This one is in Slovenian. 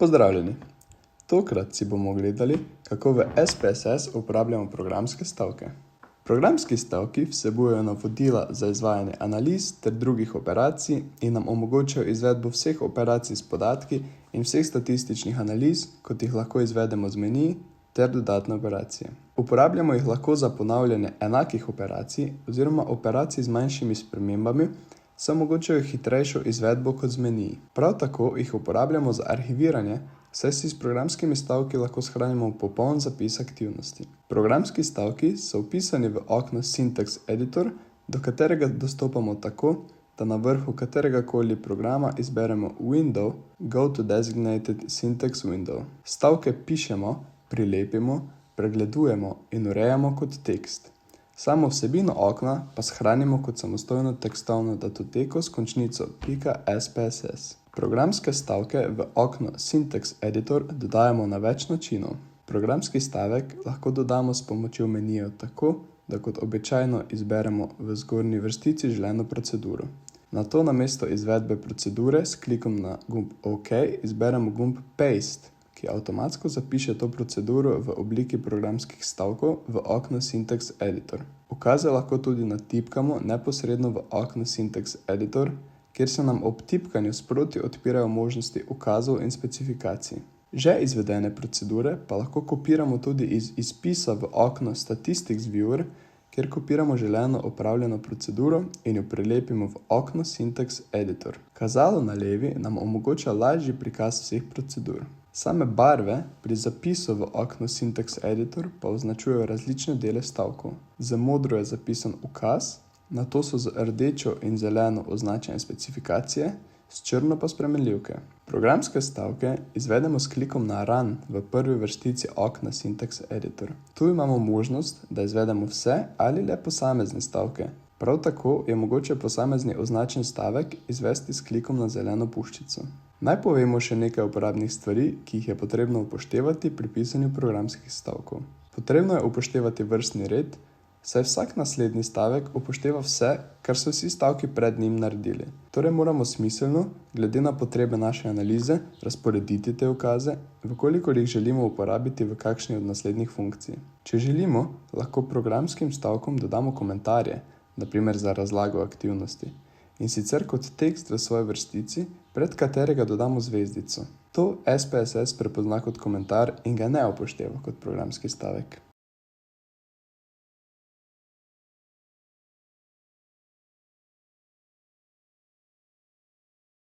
Pozdravljeni! Tokrat si bomo gledali, kako v SPSS uporabljamo programske stavke. Programski stavki vsebujejo navodila za izvajanje analiz ter drugih operacij in nam omogočajo izvedbo vseh operacij s podatki in vseh statističnih analiz, kot jih lahko izvedemo z meniji, ter dodatne operacije. Uporabljamo jih lahko za ponavljanje enakih operacij oziroma operacij z manjšimi spremembami, saj omogočajo hitrejšo izvedbo kot z meniji. Prav tako jih uporabljamo za arhiviranje, saj si s programskimi stavki lahko shranimo popoln zapis aktivnosti. Programski stavki so vpisani v okno Syntax Editor, do katerega dostopamo tako, da na vrhu kateregakoli programa izberemo Window, Go to Designated Syntax Window. Stavke pišemo, prilepimo, pregledujemo in urejamo kot tekst. Samo vsebino okna pa shranimo kot samostojno tekstovno datoteko s končnico .spss. Programske stavke v okno Syntax Editor dodajamo na več načinov. Programski stavek lahko dodamo s pomočjo menija tako, da kot običajno izberemo v zgornji vrstici želeno proceduro. Nato namesto izvedbe procedure s klikom na gumb OK izberemo gumb Paste, ki avtomatsko zapiše to proceduro v obliki programskih stavkov v okno Syntax Editor. Ukaze lahko tudi natipkamo neposredno v okno Syntax Editor, kjer se nam ob tipkanju sproti odpirajo možnosti ukazov in specifikacij. Že izvedene procedure pa lahko kopiramo tudi iz izpisa v okno Statistics Viewer, kjer kopiramo želeno opravljeno proceduro in jo prilepimo v okno Syntax Editor. Kazalo na levi nam omogoča lažji prikaz vseh procedur. Same barve pri zapisu v okno Syntax Editor pa označujejo različne dele stavkov. Z modro je zapisan ukaz, nato so z rdečo in zeleno označene specifikacije, s črno pa spremenljivke. Programske stavke izvedemo s klikom na Run v prvi vrstici okna Syntax Editor. Tu imamo možnost, da izvedemo vse ali le posamezne stavke. Prav tako je mogoče posamezni označen stavek izvesti s klikom na zeleno puščico. Naj povemo še nekaj uporabnih stvari, ki jih je potrebno upoštevati pri pisanju programskih stavkov. Potrebno je upoštevati vrstni red, saj vsak naslednji stavek upošteva vse, kar so vsi stavki pred njim naredili. Torej moramo smiselno, glede na potrebe naše analize, razporediti te ukaze, vkolikor jih želimo uporabiti v kakšni od naslednjih funkcij. Če želimo, lahko programskim stavkom dodamo komentarje, na primer za razlago aktivnosti, in sicer kot tekst v svoji vrstici, pred katerega dodamo zvezdico. To SPSS prepozna kot komentar in ga ne upošteva kot programski stavek.